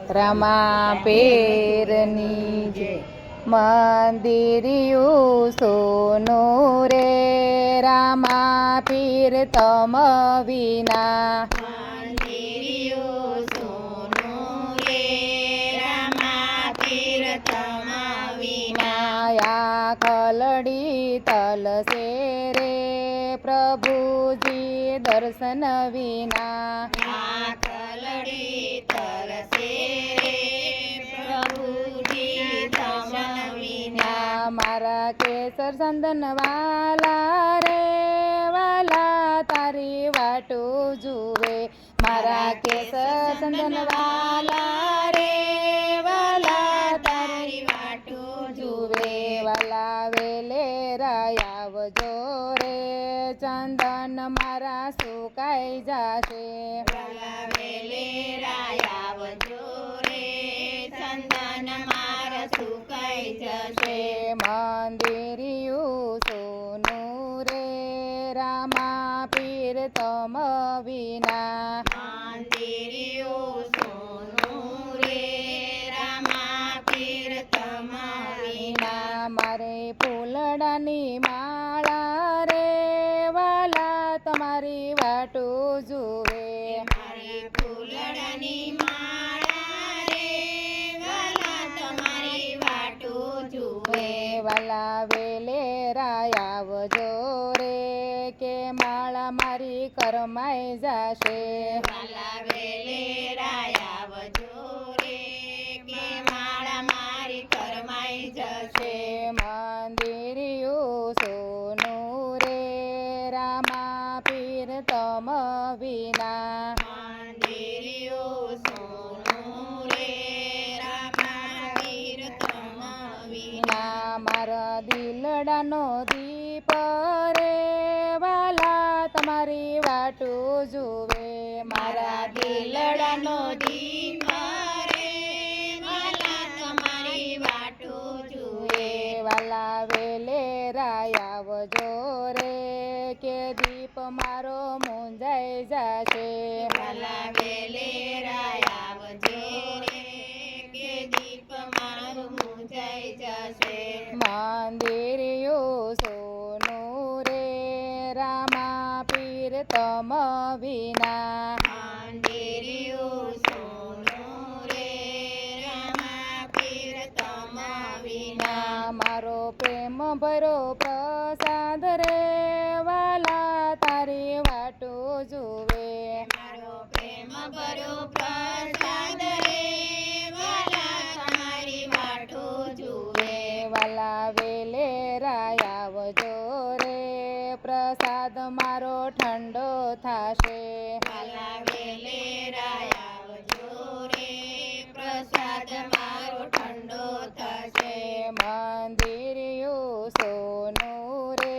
રમા પેરની જય મંદિરિયું સોનું રે રામા પીર તમ વિના મંદિરિયું સોનું રે રામા પીર તમ વિના યા ખલડી તલસે રે પ્રભુજી દર્શન વિના ખલડી તરસે પ્રભુજી દર્શન વિના મારા કેસર ચંદન વાલા રે વાલા તારી વાટો જુએ મારા કેસર ચંદન વાલા રે વાલા તારી વાટો જુએ વાલા વેલે રાયાવજો રે ચંદન મારા સુકાઈ જાશે વેલે રાયાવજો રે ચંદન માર સુકાઈ જશે મંદિરિયું સોનું રે રામા પીર તમ વિના મંદિરિયું સોનું રે રામા પીર તમ વિના મારે ફૂલડાની માળા રે વાલા તમારી વાટો જુએ મારી ફૂલડાની માળા રે વાલા તમારી વાટો જુએ વાલા વેલે રાયાવજો રે કે માળા મારી કરમાઈ જાશે વાલા વેલે રાયાવજો રે કે માળા મારી કરમાઈ જશે મંદિરિયું સોનું રે રામા પીર તમ વિના મંદિરિયું સોનું રે રામા પીર તમ વિના મારા દિલડાનો દીપ રે વાલા તમારી વાટો જુએ મારા દિલડાનો દીપ રે વાલા તમારી વાટો જુએ વાલા વેલે રાયાવજો રે કે દીપ મારો મૂંઝાઈ જાશે વાલા વેલે રાયાવજો રે કે દીપ મારું મૂંઝાઈ જશે મંદિરિયું સોનું રે રામા પીર તમ વિના મંદિરિયું સોનું રે રામા પીર તમ વિના મારો પ્રેમ ભરો પ્રસાદ રે વાલા તારી વાટો જુએ મારો પ્રેમ ભરો પ્રસાદ રે વાલા તમારી વાટો જુએ વાલા વેલે રાયાવજો રે પ્રસાદ મારો ઠંડો થાશે વાલા વેલે રાયાવજો રે પ્રસાદ મારો ઠંડો થશે મંદિરિયું સોનું રે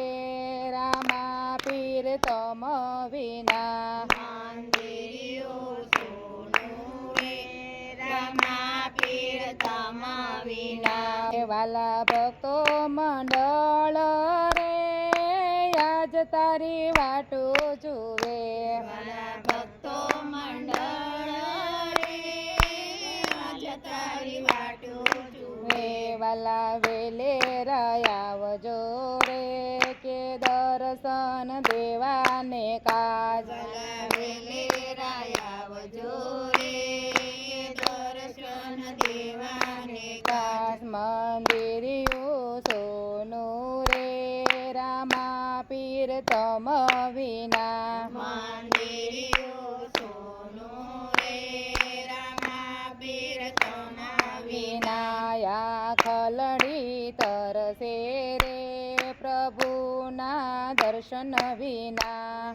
રામા પીર તમ વિના મંદિરિયું સોનું રે રામા પીર તમ વિના વાલા ભક્તો મંડળ રે આજ તારી વાટો જુએ વાલા ભક્તો મંડળ રે આજ તારી વાટો જુએ વાલા વેલે રાયાવજો રે કે દર્શન દેવાને કાજ વાલા વેલે રાયાવજો રે દર્શન દેવાને કાજ મંદિરિયું સોનું રે રામા પીર તમ વિના મંદિરિયું સોનું રે રામા પીર તમ વિનાયા ખલડી તરસે રે પ્રભુના દર્શન વિના